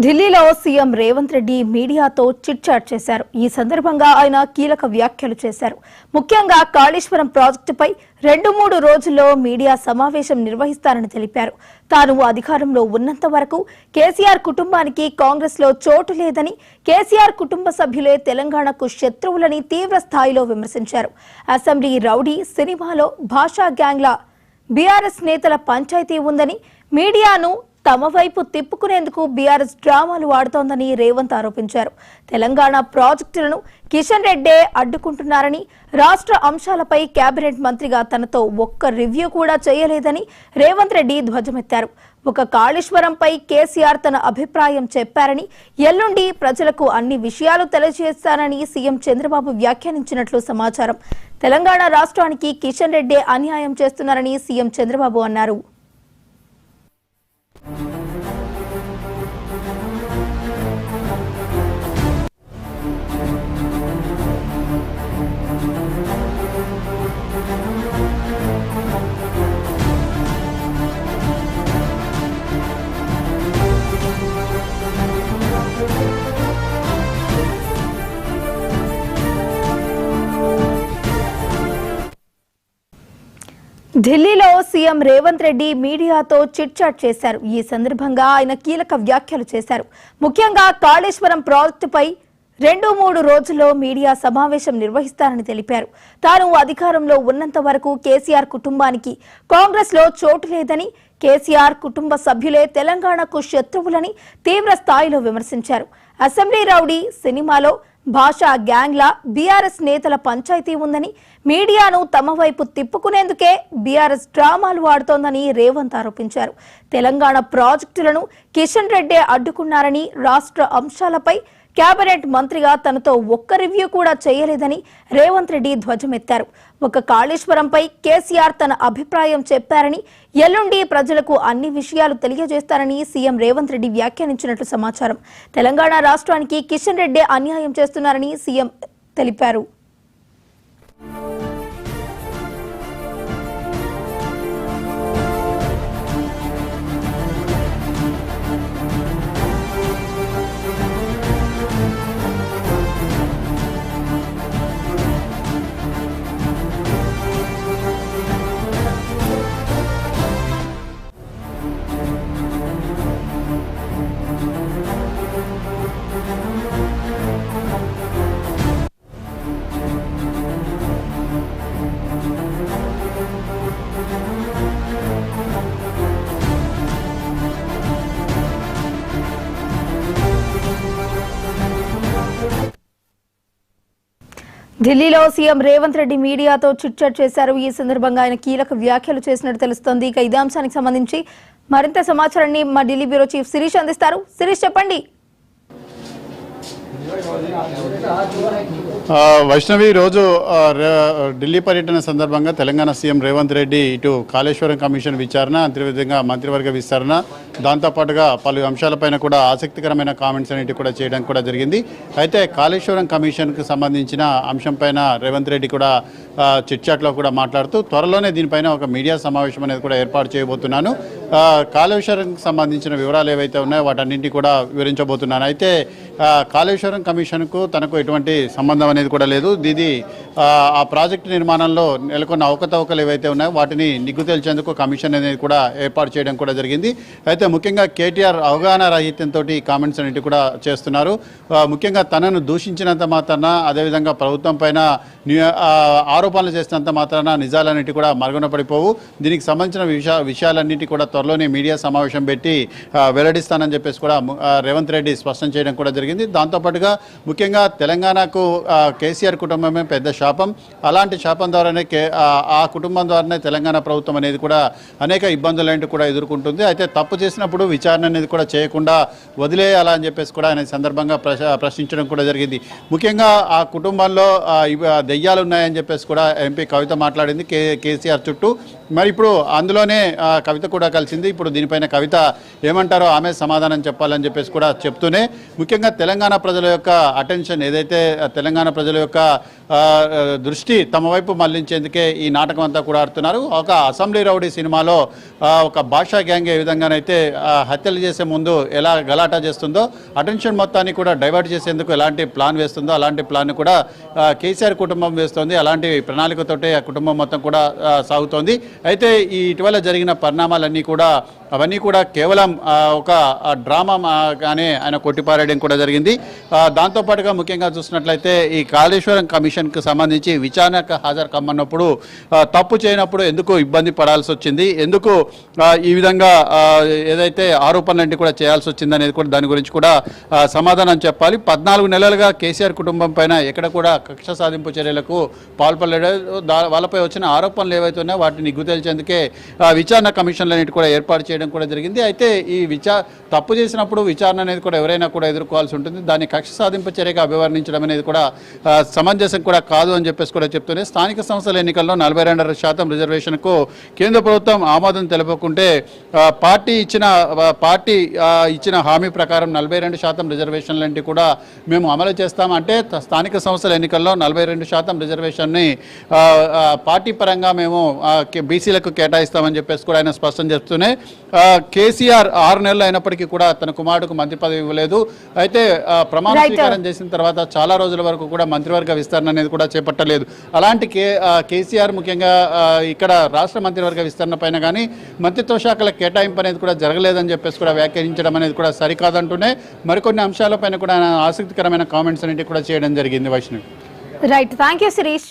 ఢిల్లీలో సీఎం రేవంత్ రెడ్డి మీడియాతో chit chat చేశారు. ఈ సందర్భంగా ఆయన కీలక వ్యాఖ్యలు చేశారు. ముఖ్యంగా కాళేశ్వరం ప్రాజెక్టుపై 2-3 రోజుల్లో మీడియా సమావేశం నిర్వహిస్తారని తెలిపారు. తాను అధికారంలో ఉన్నంత వరకు కేసీఆర్ కుటుంబానికి కాంగ్రెస్ లో చోటు లేదని, కేసీఆర్ కుటుంబ సభ్యులే తెలంగాణకు శత్రువులని తీవ్ర స్థాయిలో విమర్శించారు. అసెంబ్లీ రౌడీ సినిమాలో భాషా గ్యాంగ్ల బీఆర్ఎస్ నేతల పంచాయతీ ఉందని, మీడియాను తమ వైపు తిప్పుకునేందుకు బీఆర్ఎస్ డ్రామాలు ఆడుతోందని రేవంత్ ఆరోపించారు. తెలంగాణ ప్రాజెక్టులను కిషన్ రెడ్డే అడ్డుకుంటున్నారని, రాష్ట్ర అంశాలపై కేబినెట్ మంత్రిగా తనతో ఒక్క రివ్యూ కూడా చేయలేదని రేవంత్ రెడ్డి ధ్వజమెత్తారు. ఒక కాళేశ్వరంపై కేసీఆర్ తన అభిప్రాయం చెప్పారని, ఎల్లుండి ప్రజలకు అన్ని విషయాలు తెలియజేస్తానని సీఎం చంద్రబాబు వ్యాఖ్యానించినట్లు సమాచారం. తెలంగాణ రాష్ట్రానికి కిషన్ రెడ్డే అన్యాయం చేస్తున్నారని సీఎం చంద్రబాబు అన్నారు. ఢిల్లీలో సీఎం రేవంత్ రెడ్డి మీడియాతో చిట్ చాట్ చేశారు. ఈ సందర్భంగా ఆయన కీలక వ్యాఖ్యలు చేశారు. ముఖ్యంగా కాళేశ్వరం ప్రాజెక్టుపై 2-3 రోజుల్లో మీడియా సమావేశం నిర్వహిస్తారని తెలిపారు. తాను అధికారంలో ఉన్నంత వరకు కేసీఆర్ కుటుంబానికి కాంగ్రెస్ లో చోటు లేదని, కేసీఆర్ కుటుంబ సభ్యులే తెలంగాణకు శత్రువులని తీవ్ర స్థాయిలో విమర్శించారు. అసెంబ్లీ రౌడీ సినిమాలో భాషా గ్యాంగ్ల బీఆర్ఎస్ నేతల పంచాయతీ ఉందని, మీడియాను తమ వైపు తిప్పుకునేందుకే బీఆర్ఎస్ డ్రామాలు ఆడుతోందని రేవంత్ ఆరోపించారు. తెలంగాణ ప్రాజెక్టులను కిషన్ రెడ్డే అడ్డుకున్నారని, రాష్ట్ర అంశాలపై కేబినెట్ మంత్రిగా తనతో ఒక్క రివ్యూ కూడా చేయలేదని రేవంత్ రెడ్డి ధ్వజమెత్తారు. ఒక కాళేశ్వరంపై కేసీఆర్ తన అభిప్రాయం చెప్పారని, ఎల్లుండి ప్రజలకు అన్ని విషయాలు తెలియజేస్తారని సీఎం రేవంత్ రెడ్డి వ్యాఖ్యానించినట్లు సమాచారం. తెలంగాణ రాష్ట్రానికి కిషన్ రెడ్డి అన్యాయం చేస్తున్నారని సీఎం తెలిపారు. ఢిల్లీలో సీఎం రేవంత్ రెడ్డి మీడియాతో చిట్ చాట్ చేశారు. ఈ సందర్భంగా ఆయన కీలక వ్యాఖ్యలు చేసినట్టు తెలుస్తోంది. ఇక ఇదే అంశానికి సంబంధించి మరింత సమాచారాన్ని మా ఢిల్లీ బ్యూరో చీఫ్ శిరీష్ అందిస్తారు. శిరీష్, చెప్పండి. వైష్ణవి, రోజు ఢిల్లీ పర్యటన సందర్భంగా తెలంగాణ సీఎం రేవంత్ రెడ్డి ఇటు కాళేశ్వరం కమిషన్ విచారణ, అంతర్విధంగా మంత్రివర్గ విస్తరణ, దాంతోపాటుగా పలు అంశాలపైన కూడా ఆసక్తికరమైన కామెంట్స్ అనేవి కూడా చేయడం కూడా జరిగింది. అయితే కాళేశ్వరం కమిషన్కు సంబంధించిన అంశంపైన రేవంత్ రెడ్డి కూడా చిట్చాట్లో కూడా మాట్లాడుతూ త్వరలోనే దీనిపైన ఒక మీడియా సమావేశం అనేది కూడా ఏర్పాటు చేయబోతున్నాను, కాళేశ్వరంకి సంబంధించిన వివరాలు ఏవైతే ఉన్నాయో వాటన్నింటినీ కూడా వివరించబోతున్నాను. అయితే కాళేశ్వరం కమిషన్కు తనకు ఎటువంటి సంబంధం అనేది కూడా లేదు. ఇది ఆ ప్రాజెక్టు నిర్మాణంలో నెలకొన్న అవకతవకలు ఏవైతే ఉన్నాయో వాటిని నిగ్గు తేల్చేందుకు కమిషన్ అనేది కూడా ఏర్పాటు చేయడం కూడా జరిగింది. అయితే ముఖ్యంగా కేటీఆర్ అవగాహన రాహిత్యంతో కామెంట్స్ అనేవి కూడా చేస్తున్నారు. ముఖ్యంగా తనను దూషించినంత మాత్రాన, అదేవిధంగా ప్రభుత్వం పైన ఆరోపణలు చేసినంత మాత్రాన నిజాలన్నిటి కూడా మరుగున పడిపోవు. దీనికి సంబంధించిన విషయాలన్నింటి కూడా త్వరలోనే మీడియా సమావేశం పెట్టి వెల్లడిస్తానని చెప్పేసి కూడా రేవంత్ రెడ్డి స్పష్టం చేయడం కూడా జరిగింది. దాంతోపాటుగా ముఖ్యంగా తెలంగాణకు కేసీఆర్ కుటుంబమే పెద్ద శాపం. అలాంటి శాపం ద్వారానే ఆ కుటుంబం ద్వారానే తెలంగాణ ప్రభుత్వం అనేది కూడా అనేక ఇబ్బందులు కూడా ఎదుర్కొంటుంది. అయితే తప్పు చేసినప్పుడు విచారణ అనేది కూడా చేయకుండా వదిలేయాలా అని చెప్పేసి కూడా ఆయన సందర్భంగా ప్రశ్నించడం కూడా జరిగింది. ముఖ్యంగా ఆ కుటుంబంలో దెయ్యాలు ఉన్నాయని చెప్పేసి కూడా ఎంపీ కవిత మాట్లాడింది కేసీఆర్ చుట్టూ. మరి ఇప్పుడు అందులోనే కవిత కూడా కలిసింది. ఇప్పుడు దీనిపైన కవిత ఏమంటారో ఆమె సమాధానం చెప్పాలని చెప్పేసి కూడా చెప్తూనే ముఖ్యంగా తెలంగాణ ప్రజల యొక్క అటెన్షన్ ఏదైతే తెలంగాణ ప్రజల యొక్క దృష్టి తమ వైపు మళ్లించేందుకే ఈ నాటకం అంతా కూడా ఆడుతున్నారు. ఒక అసెంబ్లీ రౌడీ సినిమాలో ఒక భాషా గ్యాంగ్ ఏ విధంగానైతే హత్యలు చేసే ముందు ఎలా గలాటా చేస్తుందో అటెన్షన్ మొత్తాన్ని కూడా డైవర్ట్ చేసేందుకు ఎలాంటి ప్లాన్ వేస్తుందో అలాంటి ప్లాన్ కూడా కేసీఆర్ కుటుంబం వేస్తోంది. అలాంటి ప్రణాళికతోటే ఆ కుటుంబం మొత్తం కూడా సాగుతోంది. అయితే ఈ ఇటీవల జరిగిన పరిణామాలన్నీ కూడా అవన్నీ కూడా కేవలం ఒక డ్రామాగానే ఆయన కొట్టిపారేయడం కూడా జరిగింది. దాంతోపాటుగా ముఖ్యంగా చూసినట్లయితే ఈ కాళేశ్వరం కమిషన్కు సంబంధించి విచారణకు హాజరు కమ్మన్నప్పుడు తప్పు చేయనప్పుడు ఎందుకు ఇబ్బంది పడాల్సి వచ్చింది, ఎందుకు ఈ విధంగా ఏదైతే ఆరోపణలన్నీ కూడా చేయాల్సి వచ్చింది అనేది కూడా దాని గురించి కూడా సమాధానం చెప్పాలి. 14 నెలలుగా కేసీఆర్ కుటుంబం పైన ఎక్కడ కూడా కక్ష సాధింపు చర్యలకు పాల్పడలేదు. వాళ్ళపై వచ్చిన ఆరోపణలు ఏవైతే ఉన్నాయో వాటిని నిగ్గు తేల్చేందుకే విచారణ కమిషన్లన్నిటి కూడా ఏర్పాటు చేయడం కూడా జరిగింది. అయితే ఈ తప్పు చేసినప్పుడు విచారణ అనేది కూడా ఎవరైనా కూడా ఎదుర్కోవాల్సి ఉంటుంది. దాన్ని కక్ష సాధింపు చర్యగా అభివర్ణించడం అనేది కూడా సమంజసం కూడా కాదు అని చెప్పేసి కూడా చెప్తూనే స్థానిక సంస్థల ఎన్నికల్లో 42% రిజర్వేషన్కు కేంద్ర ప్రభుత్వం ఆమోదం తెలుపుకుంటే పార్టీ ఇచ్చిన హామీ ప్రకారం 42% రిజర్వేషన్లంటే కూడా మేము అమలు చేస్తాం. అంటే స్థానిక సంస్థల ఎన్నికల్లో 42% రిజర్వేషన్ని పార్టీ పరంగా మేము బీసీలకు కేటాయిస్తామని చెప్పేసి కూడా ఆయన స్పష్టం చేస్తూనే కేసీఆర్ 6 నెలలు అయినప్పటికీ కూడా తన కుమారుడుకు మంత్రి పదవి ఇవ్వలేదు. అయితే ప్రమాణ స్వీకారం చేసిన తర్వాత చాలా రోజుల వరకు కూడా మంత్రివర్గ విస్తరణ అనేది కూడా చేపట్టలేదు. అలాంటి కేసీఆర్ ముఖ్యంగా ఇక్కడ రాష్ట్ర మంత్రివర్గ విస్తరణ పైన కానీ మంత్రిత్వ శాఖల కేటాయింపు అనేది కూడా జరగలేదని చెప్పేసి కూడా వ్యాఖ్యానించడం అనేది కూడా సరికాదంటూనే మరికొన్ని అంశాలపైన కూడా ఆసక్తికరమైన కామెంట్స్ అనేవి కూడా చేయడం జరిగింది. Vaishnavi. Right, thank you Sirish.